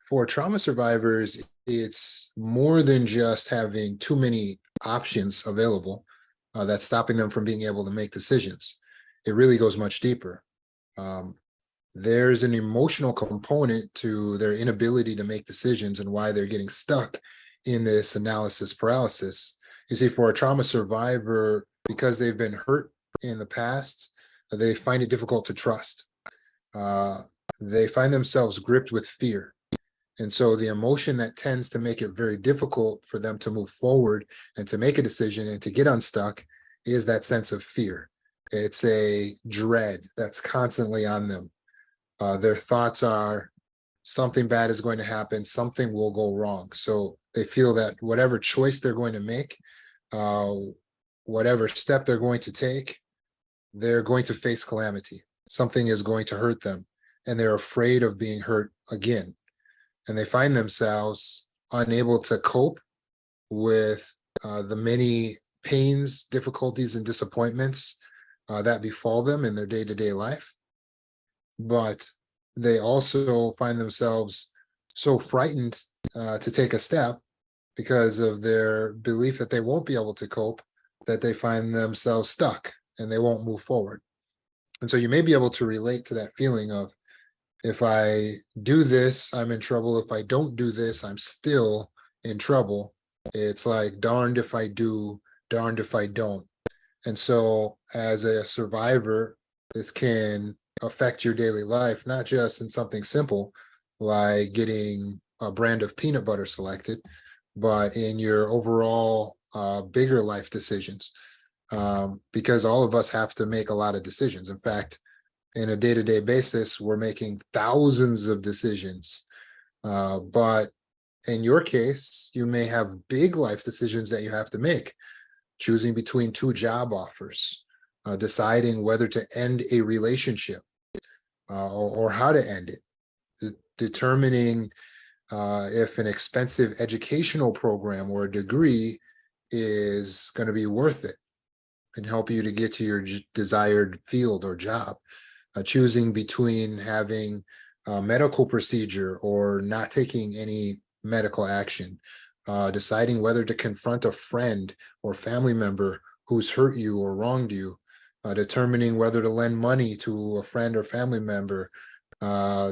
For trauma survivors, it's more than just having too many options available that's stopping them from being able to make decisions. It really goes much deeper. Um, there's an emotional component to their inability to make decisions and why they're getting stuck in this analysis paralysis. You see, for a trauma survivor, because they've been hurt in the past, they find it difficult to trust. Uh, they find themselves gripped with fear. And so the emotion that tends to make it very difficult for them to move forward and to make a decision and to get unstuck is that sense of fear. It's a dread that's constantly on them. Their thoughts are something bad is going to happen, something will go wrong. So they feel that whatever choice they're going to make, uh, whatever step they're going to take, they're going to face calamity. Something is going to hurt them, and they're afraid of being hurt again. And they find themselves unable to cope with the many pains, difficulties, and disappointments that befall them in their day-to-day life. But they also find themselves so frightened to take a step because of their belief that they won't be able to cope, that they find themselves stuck and they won't move forward. And so you may be able to relate to that feeling of, if I do this, I'm in trouble. If I don't do this, I'm still in trouble. It's like darned if I do, darned if I don't. And so as a survivor, this can affect your daily life, not just in something simple like getting a brand of peanut butter selected, but in your overall bigger life decisions. Because all of us have to make a lot of decisions. In fact, in a day-to-day basis, we're making thousands of decisions. But in your case, you may have big life decisions that you have to make, choosing between two job offers, deciding whether to end a relationship or how to end it, determining if an expensive educational program or a degree is going to be worth it and help you to get to your desired field or job. Choosing between having a medical procedure or not taking any medical action, deciding whether to confront a friend or family member who's hurt you or wronged you, determining whether to lend money to a friend or family member,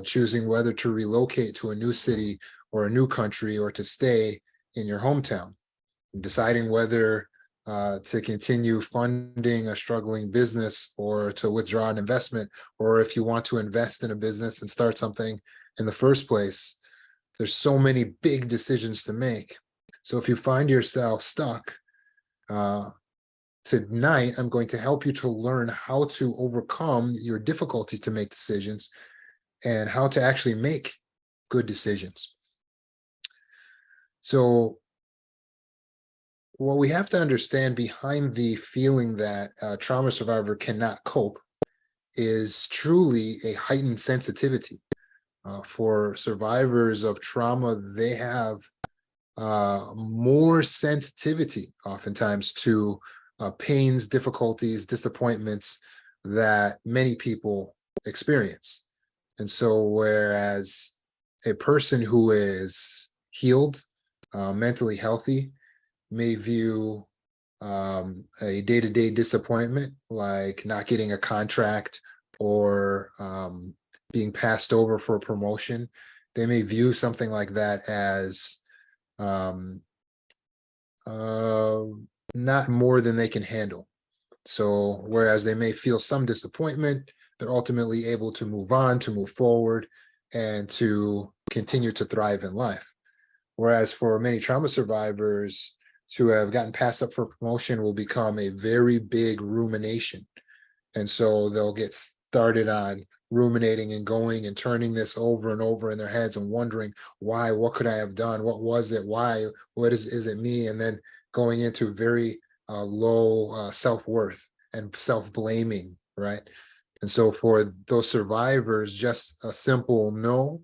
choosing whether to relocate to a new city or a new country or to stay in your hometown, deciding whether to continue funding a struggling business or to withdraw an investment, or if you want to invest in a business and start something in the first place. There's so many big decisions to make. So if you find yourself stuck, tonight I'm going to help you to learn how to overcome your difficulty to make decisions and how to actually make good decisions. So what we have to understand behind the feeling that a trauma survivor cannot cope is truly a heightened sensitivity. For survivors of trauma, they have more sensitivity oftentimes to pains, difficulties, disappointments that many people experience. And so whereas a person who is healed, mentally healthy, may view a day-to-day disappointment like not getting a contract or being passed over for a promotion. They may view something like that as not more than they can handle. So whereas they may feel some disappointment, they're ultimately able to move on, to move forward, and to continue to thrive in life. Whereas for many trauma survivors who have gotten passed up for promotion will become a very big rumination. And so they'll get started on ruminating and going and turning this over and over in their heads and wondering why, what could I have done? What was it? Why, what is it me? And then going into very low self-worth and self-blaming, right? And so for those survivors, just a simple no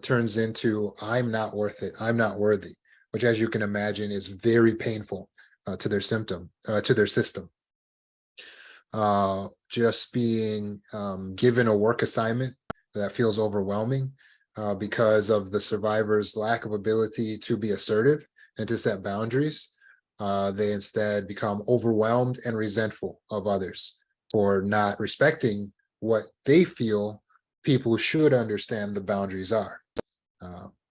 turns into I'm not worth it, I'm not worthy, which, as you can imagine, is very painful to their system. Just being given a work assignment that feels overwhelming, because of the survivor's lack of ability to be assertive and to set boundaries. They instead become overwhelmed and resentful of others for not respecting what they feel people should understand the boundaries are.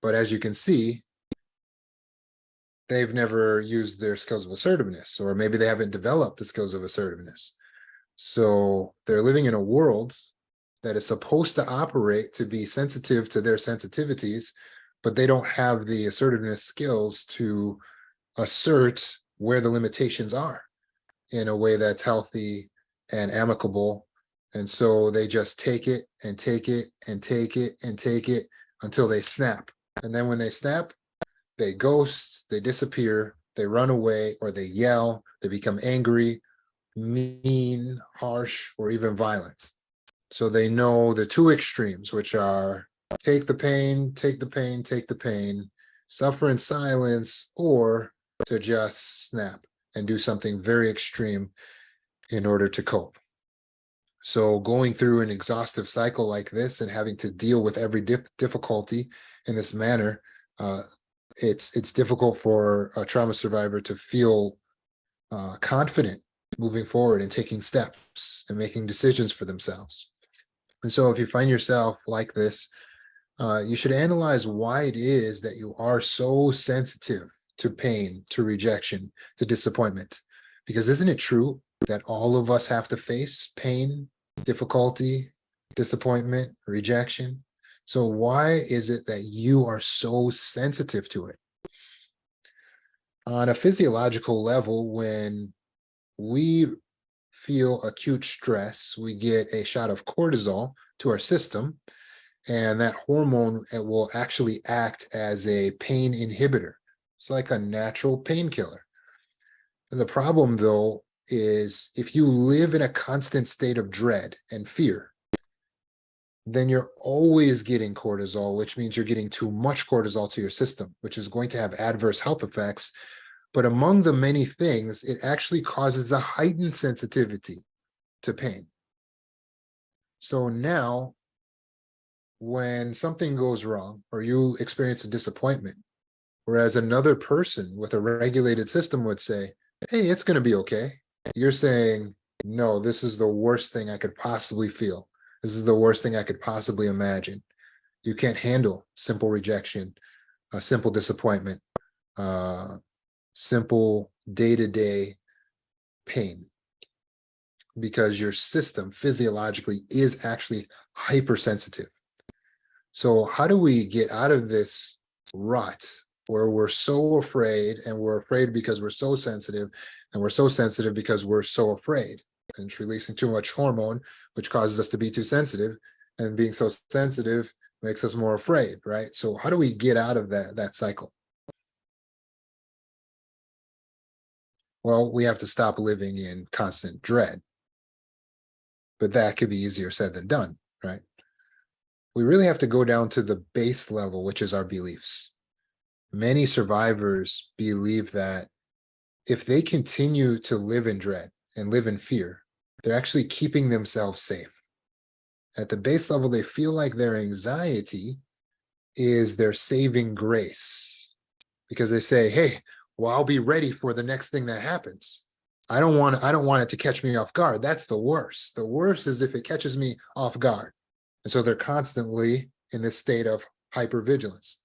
But as you can see, they've never used their skills of assertiveness, or maybe they haven't developed the skills of assertiveness. So they're living in a world that is supposed to operate to be sensitive to their sensitivities, but they don't have the assertiveness skills to assert where the limitations are in a way that's healthy and amicable. And so they just take it and take it and take it and take it until they snap. And then when they snap, they ghost, they disappear, they run away, or they yell, they become angry, mean, harsh, or even violent. So they know the two extremes, which are take the pain, take the pain, take the pain, suffer in silence, or to just snap and do something very extreme in order to cope. So going through an exhaustive cycle like this and having to deal with every difficulty in this manner, it's difficult for a trauma survivor to feel confident moving forward and taking steps and making decisions for themselves. And so if you find yourself like this, you should analyze why it is that you are so sensitive to pain, to rejection, to disappointment. Because isn't it true that all of us have to face pain, difficulty, disappointment, rejection? So why is it that you are so sensitive to it? On a physiological level, when we feel acute stress, we get a shot of cortisol to our system, and that hormone will actually act as a pain inhibitor. It's like a natural painkiller. The problem, though, is if you live in a constant state of dread and fear, then you're always getting cortisol, which means you're getting too much cortisol to your system, which is going to have adverse health effects. But among the many things, it actually causes a heightened sensitivity to pain. So now, when something goes wrong or you experience a disappointment, whereas another person with a regulated system would say, hey, it's going to be okay, you're saying, no, this is the worst thing I could possibly feel. This is the worst thing I could possibly imagine. You can't handle simple rejection, simple disappointment, simple day-to-day pain, because your system physiologically is actually hypersensitive. So how do we get out of this rut where we're so afraid, and we're afraid because we're so sensitive, and we're so sensitive because we're so afraid, and it's releasing too much hormone, which causes us to be too sensitive, and being so sensitive makes us more afraid, right? So how do we get out of that cycle? Well, we have to stop living in constant dread, but that could be easier said than done, right? We really have to go down to the base level, which is our beliefs. Many survivors believe that if they continue to live in dread and live in fear, they're actually keeping themselves safe. At the base level, they feel like their anxiety is their saving grace, because they say, hey, well, I'll be ready for the next thing that happens. I don't want it to catch me off guard. That's the worst. The worst is if it catches me off guard. And so they're constantly in this state of hypervigilance,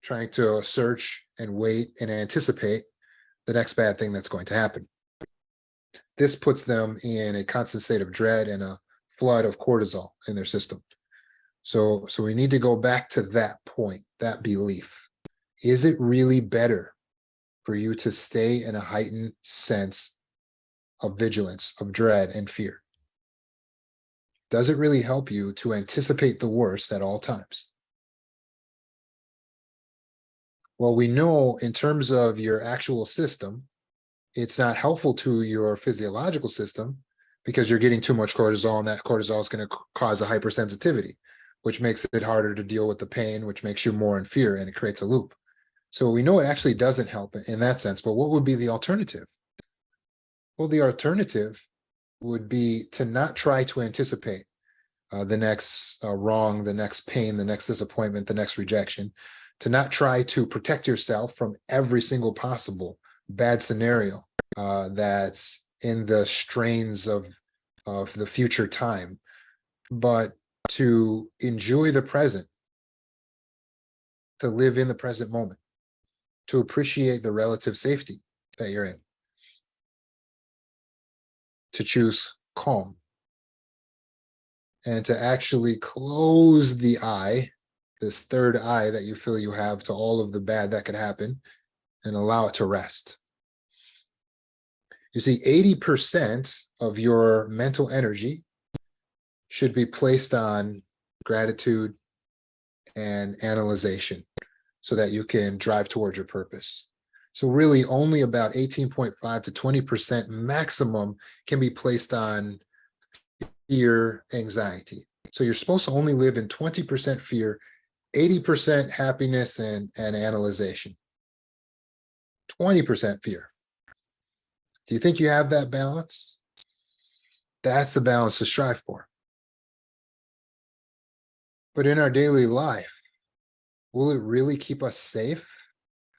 trying to search and wait and anticipate the next bad thing that's going to happen. This puts them in a constant state of dread and a flood of cortisol in their system. So we need to go back to that point, that belief. Is it really better for you to stay in a heightened sense of vigilance, of dread and fear? Does it really help you to anticipate the worst at all times? Well, we know in terms of your actual system, it's not helpful to your physiological system because you're getting too much cortisol, and that cortisol is going to cause a hypersensitivity, which makes it harder to deal with the pain, which makes you more in fear, and it creates a loop. So we know it actually doesn't help in that sense, but what would be the alternative? Well, the alternative would be to not try to anticipate, the next wrong, the next pain, the next disappointment, the next rejection, to not try to protect yourself from every single possible bad scenario that's in the strains of the future time, but to enjoy the present, to live in the present moment, to appreciate the relative safety that you're in, to choose calm, and to actually close the eye, this third eye that you feel you have to all of the bad that could happen, and allow it to rest. You see, 80% of your mental energy should be placed on gratitude and analyzation so that you can drive towards your purpose. So really only about 18.5 to 20% maximum can be placed on fear, anxiety. So you're supposed to only live in 20% fear, 80% happiness and analyzation. 20% fear. Do you think you have that balance? That's the balance to strive for. But in our daily life, will it really keep us safe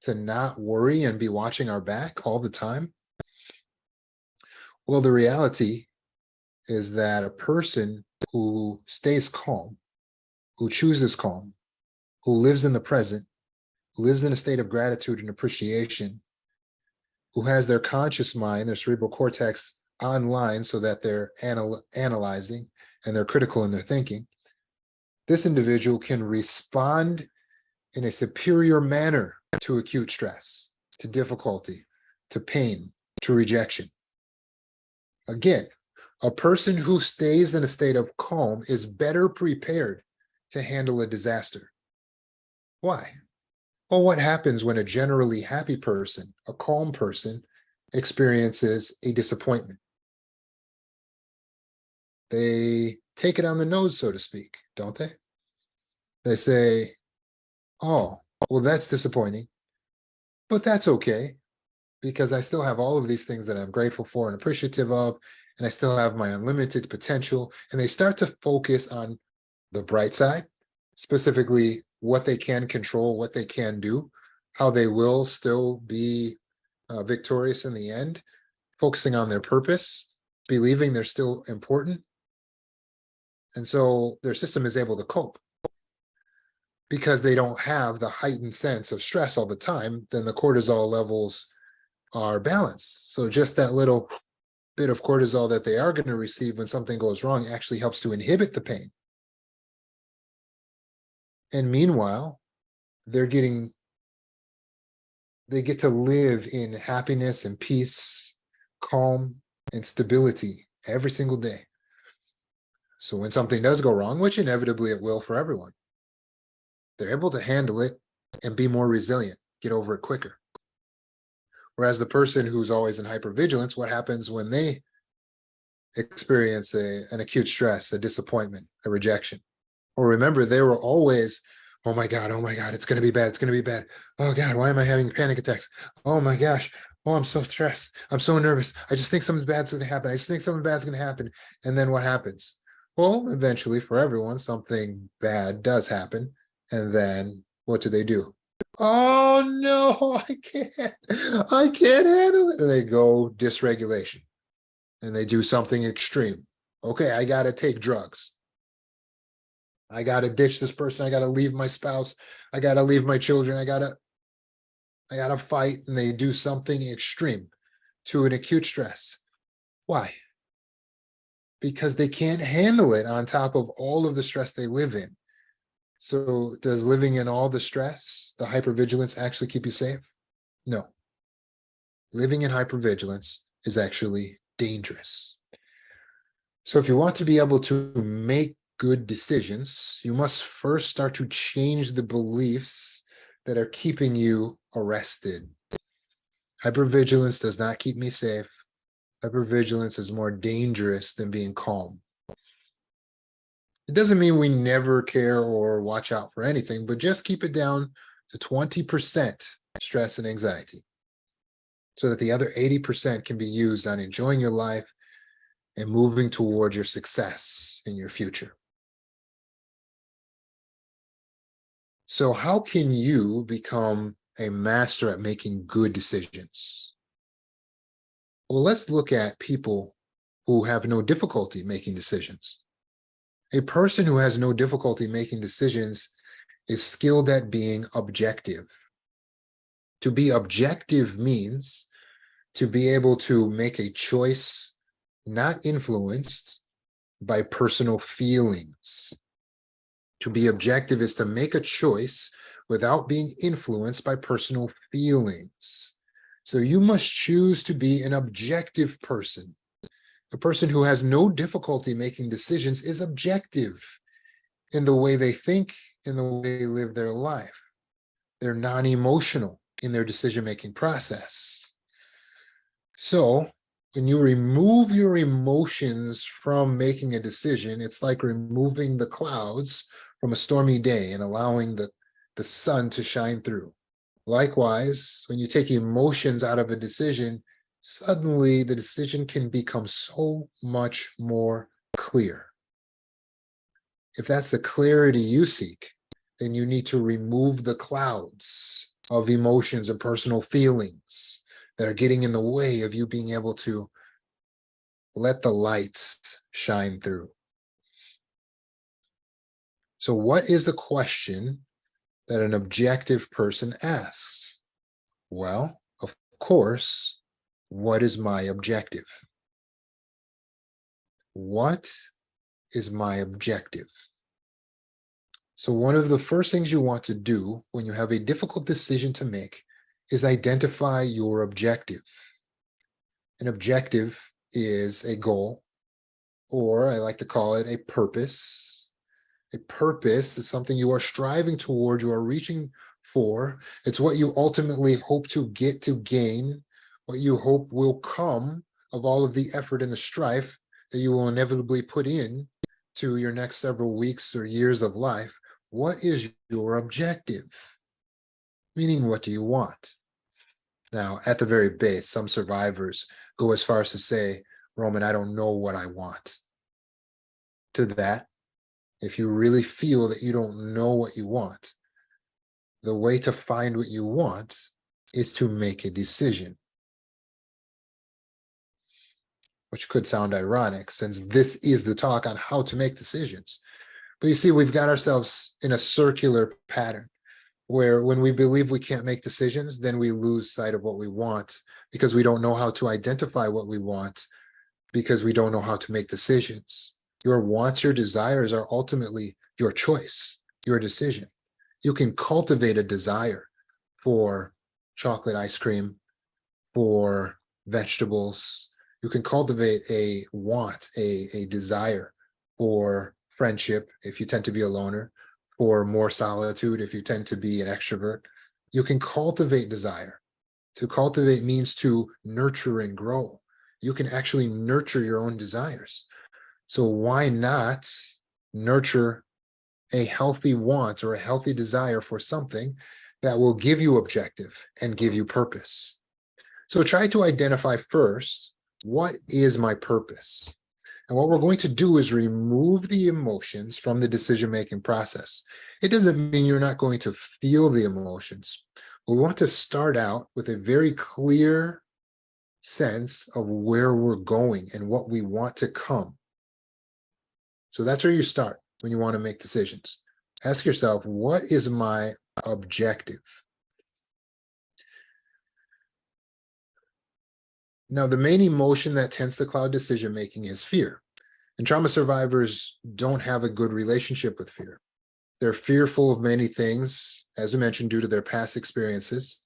to not worry and be watching our back all the time? Well, the reality is that a person who stays calm, who chooses calm, who lives in the present, who lives in a state of gratitude and appreciation, who has their conscious mind, their cerebral cortex online so that they're analyzing and they're critical in their thinking, this individual can respond in a superior manner to acute stress, to difficulty, to pain, to rejection. Again, a person who stays in a state of calm is better prepared to handle a disaster. Why? Well, what happens when a generally happy person, a calm person, experiences a disappointment? They take it on the nose, so to speak, don't they? They say, oh, well, that's disappointing, but that's okay, because I still have all of these things that I'm grateful for and appreciative of, and I still have my unlimited potential. And they start to focus on the bright side, specifically what they can control, what they can do, how they will still be victorious in the end, focusing on their purpose, believing they're still important. And so their system is able to cope because they don't have the heightened sense of stress all the time. Then the cortisol levels are balanced. So just that little bit of cortisol that they are going to receive when something goes wrong actually helps to inhibit the pain. And meanwhile, they get to live in happiness and peace, calm and stability every single day. So when something does go wrong, which inevitably it will for everyone, they're able to handle it and be more resilient, get over it quicker. Whereas the person who's always in hypervigilance, what happens when they experience an acute stress, a disappointment, a rejection? Or remember, they were always, oh my God, it's going to be bad. It's going to be bad. Oh God, why am I having panic attacks? Oh my gosh. Oh, I'm so stressed. I'm so nervous. I just think something bad's going to happen. I just think something bad's going to happen. And then what happens? Well, eventually for everyone, something bad does happen. And then what do? Oh no, I can't handle it. And they go dysregulation and they do something extreme. Okay, I got to take drugs. I got to ditch this person. I got to leave my spouse. I got to leave my children. I got to fight. And they do something extreme to an acute stress. Why? Because they can't handle it on top of all of the stress they live in. So does living in all the stress, the hypervigilance, actually keep you safe? No. Living in hypervigilance is actually dangerous. So if you want to be able to make good decisions, you must first start to change the beliefs that are keeping you arrested. Hypervigilance does not keep me safe. Hypervigilance is more dangerous than being calm. It doesn't mean we never care or watch out for anything, but just keep it down to 20% stress and anxiety so that the other 80% can be used on enjoying your life and moving towards your success in your future. So how can you become a master at making good decisions? Well, let's look at people who have no difficulty making decisions. A person who has no difficulty making decisions is skilled at being objective. To be objective means to be able to make a choice not influenced by personal feelings. To be objective is to make a choice without being influenced by personal feelings. So you must choose to be an objective person. A person who has no difficulty making decisions is objective in the way they think, in the way they live their life. They're non-emotional in their decision-making process. So when you remove your emotions from making a decision, it's like removing the clouds from a stormy day and allowing the sun to shine through. Likewise, when you take emotions out of a decision, suddenly the decision can become so much more clear. If that's the clarity you seek, then you need to remove the clouds of emotions and personal feelings that are getting in the way of you being able to let the light shine through. So what is the question that an objective person asks? Well, of course, what is my objective? What is my objective? So one of the first things you want to do when you have a difficult decision to make is identify your objective. An objective is a goal, or I like to call it a purpose. A purpose is something you are striving toward, you are reaching for. It's what you ultimately hope to get to gain, what you hope will come of all of the effort and the strife that you will inevitably put in to your next several weeks or years of life. What is your objective? Meaning, what do you want? Now, at the very base, some survivors go as far as to say, Roman, I don't know what I want. To that, if you really feel that you don't know what you want, the way to find what you want is to make a decision. Which could sound ironic since this is the talk on how to make decisions. But you see, we've got ourselves in a circular pattern where when we believe we can't make decisions, then we lose sight of what we want because we don't know how to identify what we want, because we don't know how to make decisions. Your wants, your desires are ultimately your choice, your decision. You can cultivate a desire for chocolate ice cream, for vegetables. You can cultivate a want, a desire for friendship if you tend to be a loner, for more solitude if you tend to be an extrovert. You can cultivate desire. To cultivate means to nurture and grow. You can actually nurture your own desires. So why not nurture a healthy want or a healthy desire for something that will give you objective and give you purpose? So try to identify first, what is my purpose? And what we're going to do is remove the emotions from the decision-making process. It doesn't mean you're not going to feel the emotions. We want to start out with a very clear sense of where we're going and what we want to come. So that's where you start when you want to make decisions. Ask yourself, what is my objective? Now, the main emotion that tends to cloud decision-making is fear. And trauma survivors don't have a good relationship with fear. They're fearful of many things, as we mentioned, due to their past experiences.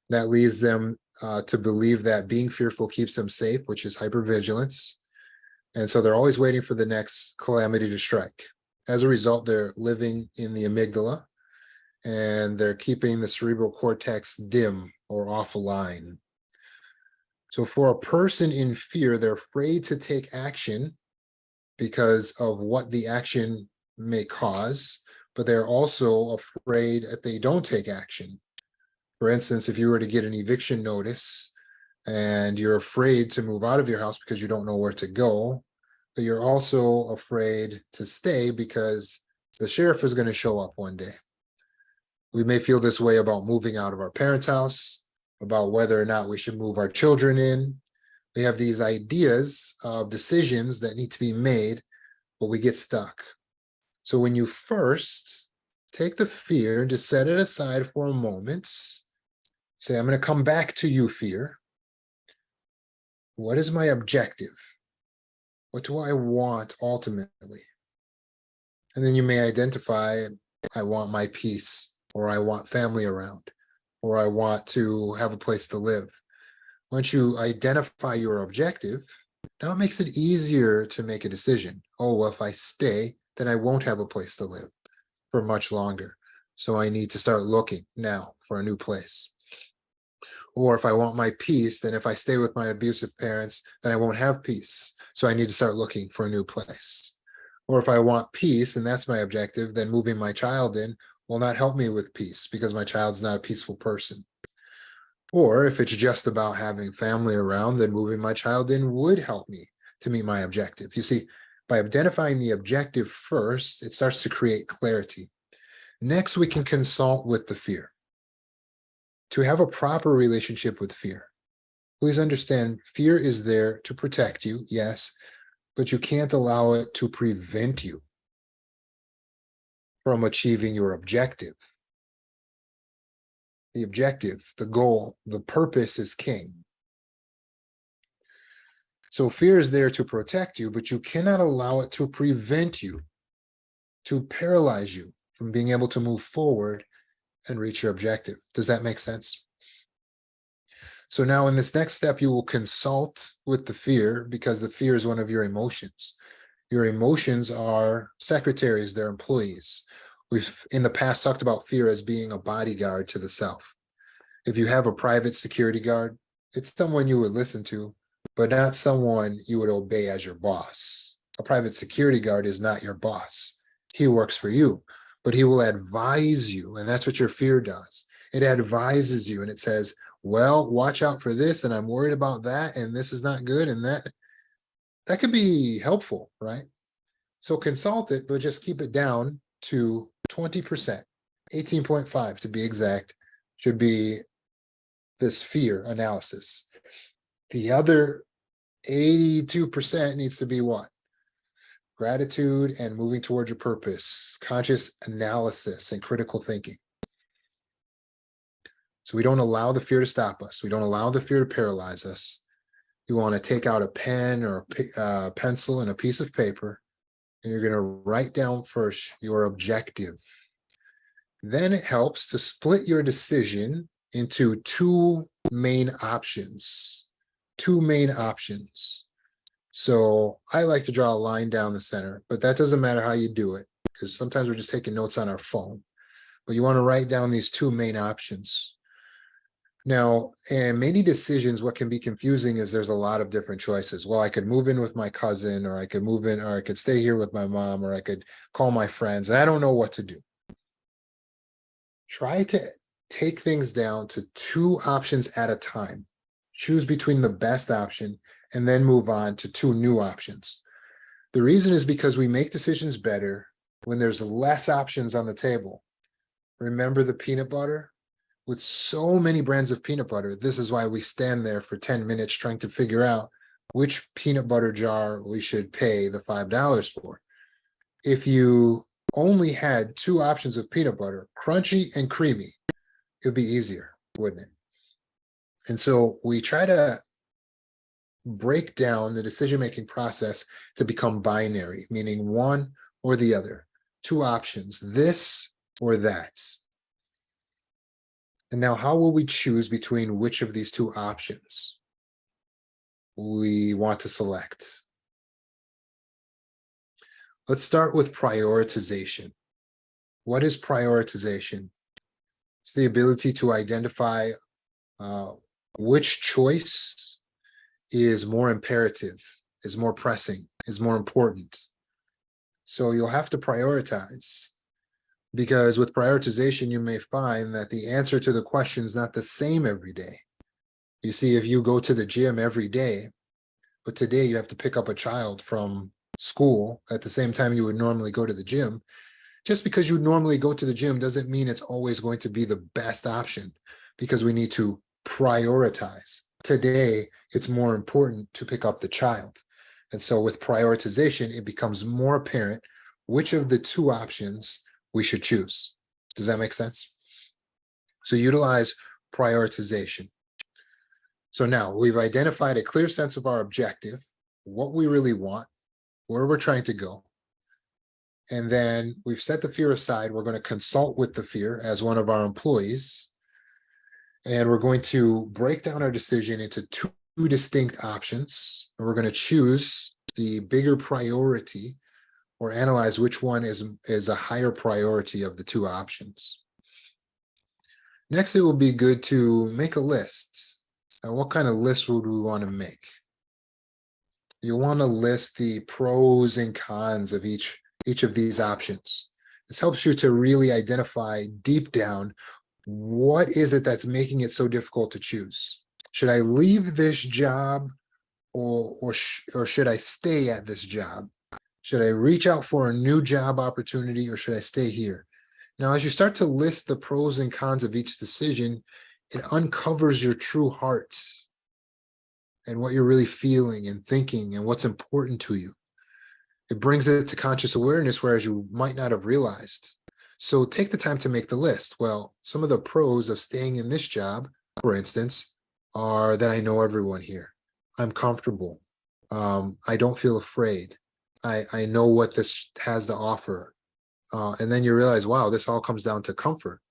That leads them to believe that being fearful keeps them safe, which is hypervigilance. And so they're always waiting for the next calamity to strike. As a result, they're living in the amygdala, and they're keeping the cerebral cortex dim or offline. So for a person in fear, they're afraid to take action because of what the action may cause, but they're also afraid that they don't take action. For instance, if you were to get an eviction notice and you're afraid to move out of your house because you don't know where to go, but you're also afraid to stay because the sheriff is going to show up one day. We may feel this way about moving out of our parents' house, about whether or not we should move our children in. We have these ideas of decisions that need to be made, but we get stuck. So when you first take the fear and just set it aside for a moment, say, I'm going to come back to you, fear. What is my objective? What do I want ultimately? And then you may identify, I want my peace, or I want family around, or I want to have a place to live. Once you identify your objective, now it makes it easier to make a decision. Oh, well, if I stay, then I won't have a place to live for much longer. So I need to start looking now for a new place. Or if I want my peace, then if I stay with my abusive parents, then I won't have peace. So I need to start looking for a new place. Or if I want peace, and that's my objective, then moving my child in will not help me with peace because my child's not a peaceful person. Or if it's just about having family around, then moving my child in would help me to meet my objective. You see, by identifying the objective first, it starts to create clarity. Next, we can consult with the fear. To have a proper relationship with fear, please understand fear is there to protect you, yes, but you can't allow it to prevent you from achieving your objective. The objective, the goal, the purpose is king. So fear is there to protect you, but you cannot allow it to prevent you, to paralyze you from being able to move forward and reach your objective. Does that make sense? So now in this next step, you will consult with the fear because the fear is one of your emotions. Your emotions are secretaries, they're employees. We've in the past talked about fear as being a bodyguard to the self. If you have a private security guard, it's someone you would listen to, but not someone you would obey as your boss. A private security guard is not your boss. He works for you, but he will advise you, and that's what your fear does. It advises you and it says, well, watch out for this, and I'm worried about that, and this is not good, and that could be helpful, right? So consult it, but just keep it down to 20%, 18.5 to be exact, should be this fear analysis. The other 82% needs to be what? Gratitude and moving towards your purpose, conscious analysis and critical thinking. So we don't allow the fear to stop us. We don't allow the fear to paralyze us. You want to take out a pen or a pencil and a piece of paper, and you're going to write down first your objective. Then it helps to split your decision into two main options. Two main options. So I like to draw a line down the center, but that doesn't matter how you do it, because sometimes we're just taking notes on our phone. But you want to write down these two main options. Now, in many decisions, what can be confusing is there's a lot of different choices. Well, I could move in with my cousin, or I could move in, or I could stay here with my mom, or I could call my friends, and I don't know what to do. Try to take things down to two options at a time. Choose between the best option and then move on to two new options. The reason is because we make decisions better when there's less options on the table. Remember the peanut butter? With so many brands of peanut butter, this is why we stand there for 10 minutes trying to figure out which peanut butter jar we should pay the $5 for. If you only had two options of peanut butter, crunchy and creamy, it would be easier, wouldn't it? And so we try to break down the decision-making process to become binary, meaning one or the other, two options, this or that. And now how will we choose between which of these two options we want to select? Let's start with prioritization. What is prioritization? It's the ability to identify which choice is more imperative, is more pressing, is more important. So you'll have to prioritize, because with prioritization, you may find that the answer to the question is not the same every day. You see, if you go to the gym every day, but today you have to pick up a child from school at the same time you would normally go to the gym, Just because you normally go to the gym doesn't mean it's always going to be the best option, because we need to prioritize. Today, it's more important to pick up the child. And so with prioritization, it becomes more apparent which of the two options we should choose. Does that make sense? So utilize prioritization. So now we've identified a clear sense of our objective, what we really want, where we're trying to go. And then we've set the fear aside. We're going to consult with the fear as one of our employees. And we're going to break down our decision into two distinct options. And we're going to choose the bigger priority, or analyze which one is a higher priority of the two options. Next, it will be good to make a list. And what kind of list would we want to make? You want to list the pros and cons of each of these options. This helps you to really identify deep down, what is it that's making it so difficult to choose? Should I leave this job, or should I stay at this job? Should I reach out for a new job opportunity, or should I stay here? Now, as you start to list the pros and cons of each decision, it uncovers your true heart and what you're really feeling and thinking and what's important to you. It brings it to conscious awareness, whereas you might not have realized. So take the time to make the list. Well, some of the pros of staying in this job, for instance, are that I know everyone here. I'm comfortable. I don't feel afraid. I know what this has to offer. And then you realize, wow, this all comes down to comfort.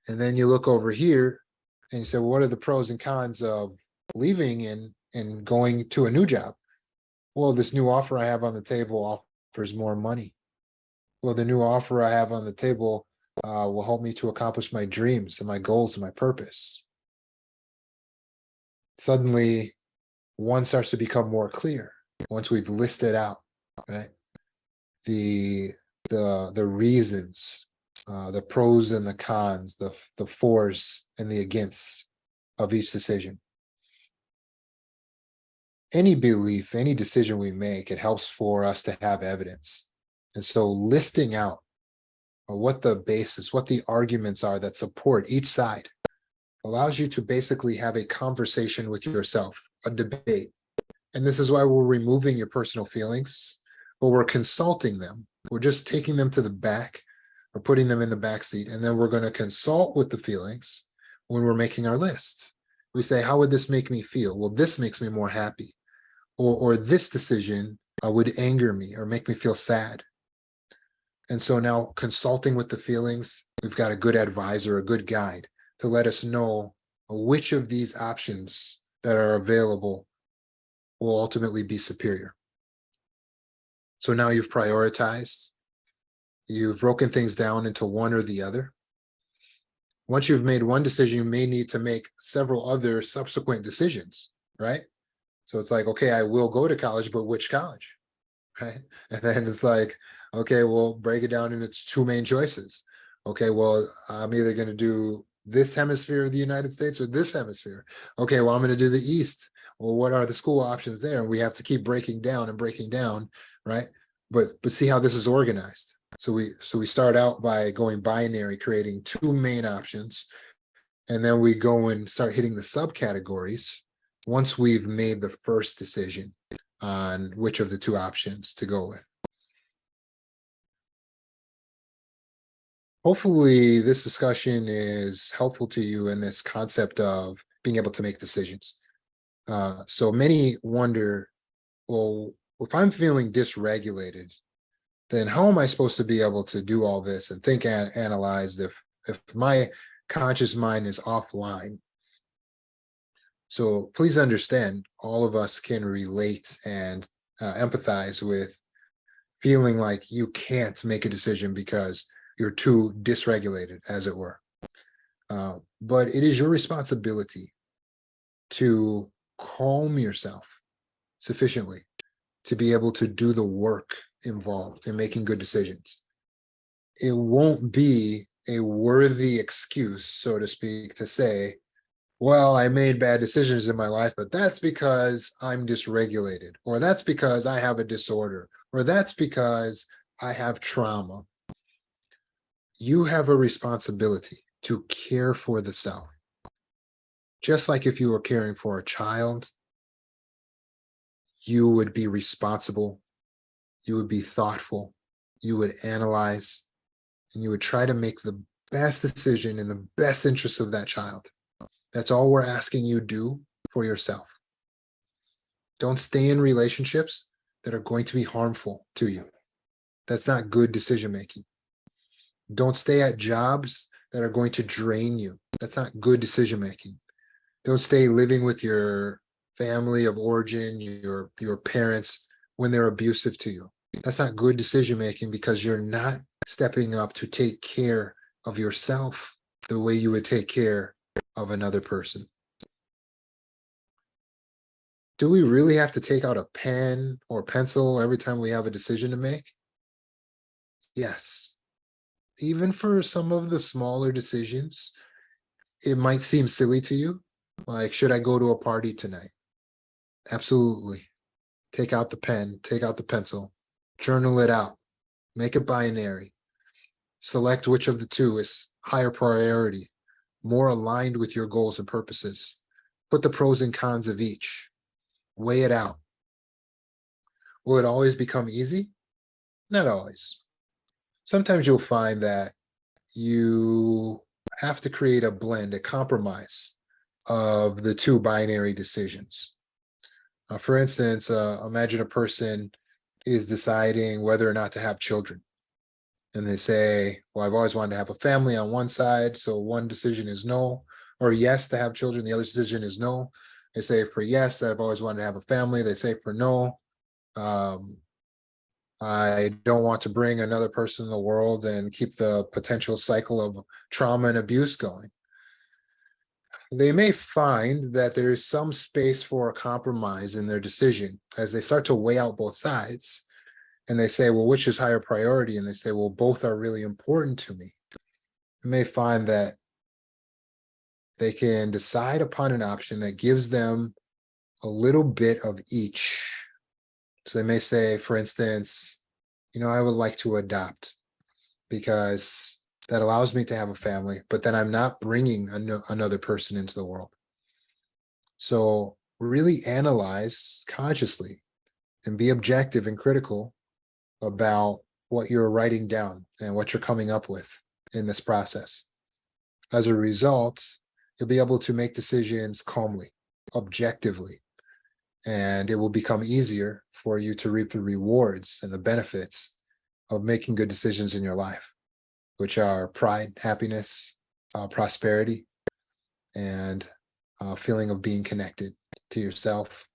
And then you look over here and you say, well, what are the pros and cons of leaving and going to a new job? Well, this new offer I have on the table offers more money. Well, the new offer I have on the table will help me to accomplish my dreams and my goals and my purpose. Suddenly, one starts to become more clear once we've listed out, right? The reasons, the pros and the cons, the fors and the againsts of each decision. Any belief, any decision we make, it helps for us to have evidence. And so listing out what the basis, what the arguments are that support each side allows you to basically have a conversation with yourself, a debate. And this is why we're removing your personal feelings, but we're consulting them. We're just taking them to the back or putting them in the back seat. And then we're going to consult with the feelings when we're making our list. We say, how would this make me feel? Well, this makes me more happy. Or this decision would anger me or make me feel sad. And so now, consulting with the feelings, we've got a good advisor, a good guide to let us know which of these options that are available will ultimately be superior. So now you've prioritized, you've broken things down into one or the other. Once you've made one decision, you may need to make several other subsequent decisions, right? So it's like, okay, I will go to college, but which college, right? And then it's like, okay, well, break it down into its two main choices. Okay, well, I'm either going to do this hemisphere of the United States or this hemisphere. Okay, well, I'm going to do the East. Well, what are the school options there? And we have to keep breaking down, right? But see how this is organized. So we start out by going binary, creating two main options, and then we go and start hitting the subcategories once we've made the first decision on which of the two options to go with. Hopefully this discussion is helpful to you in this concept of being able to make decisions. So many wonder, well, if I'm feeling dysregulated, then how am I supposed to be able to do all this and think and analyze if my conscious mind is offline? So please understand, all of us can relate and empathize with feeling like you can't make a decision because you're too dysregulated, as it were. But it is your responsibility to calm yourself sufficiently to be able to do the work involved in making good decisions. It won't be a worthy excuse, so to speak, to say, well, I made bad decisions in my life, but that's because I'm dysregulated, or that's because I have a disorder, or that's because I have trauma. you have a responsibility to care for the self. Just like if you were caring for a child, you would be responsible, you would be thoughtful, you would analyze, and you would try to make the best decision in the best interest of that child. That's all we're asking you do for yourself. Don't stay in relationships that are going to be harmful to you. That's not good decision making. Don't stay at jobs that are going to drain you. That's not good decision making. Don't stay living with your family of origin, your parents, when they're abusive to you. That's not good decision making, because you're not stepping up to take care of yourself the way you would take care of another person. Do we really have to take out a pen or pencil every time we have a decision to make? Yes. Even for some of the smaller decisions, it might seem silly to you. Like, should I go to a party tonight? Absolutely. Take out the pen, take out the pencil, journal it out, make it binary. Select which of the two is higher priority, more aligned with your goals and purposes. Put the pros and cons of each. Weigh it out. Will it always become easy? Not always. Sometimes you'll find that you have to create a blend, a compromise of the two binary decisions. For instance, imagine a person is deciding whether or not to have children. And they say, well, I've always wanted to have a family on one side, so one decision is no, or yes to have children, the other decision is no. They say for yes, I've always wanted to have a family. They say for no, I don't want to bring another person in the world and keep the potential cycle of trauma and abuse going. They may find that there is some space for a compromise in their decision as they start to weigh out both sides. And they say, well, which is higher priority? And they say, well, both are really important to me. You may find that they can decide upon an option that gives them a little bit of each. So they may say, for instance, I would like to adopt because that allows me to have a family, but then I'm not bringing another person into the world. So really analyze consciously and be objective and critical about what you're writing down and what you're coming up with in this process. As a result, you'll be able to make decisions calmly, objectively, and it will become easier for you to reap the rewards and the benefits of making good decisions in your life, which are pride, happiness, prosperity, and a feeling of being connected to yourself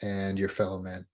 and your fellow man.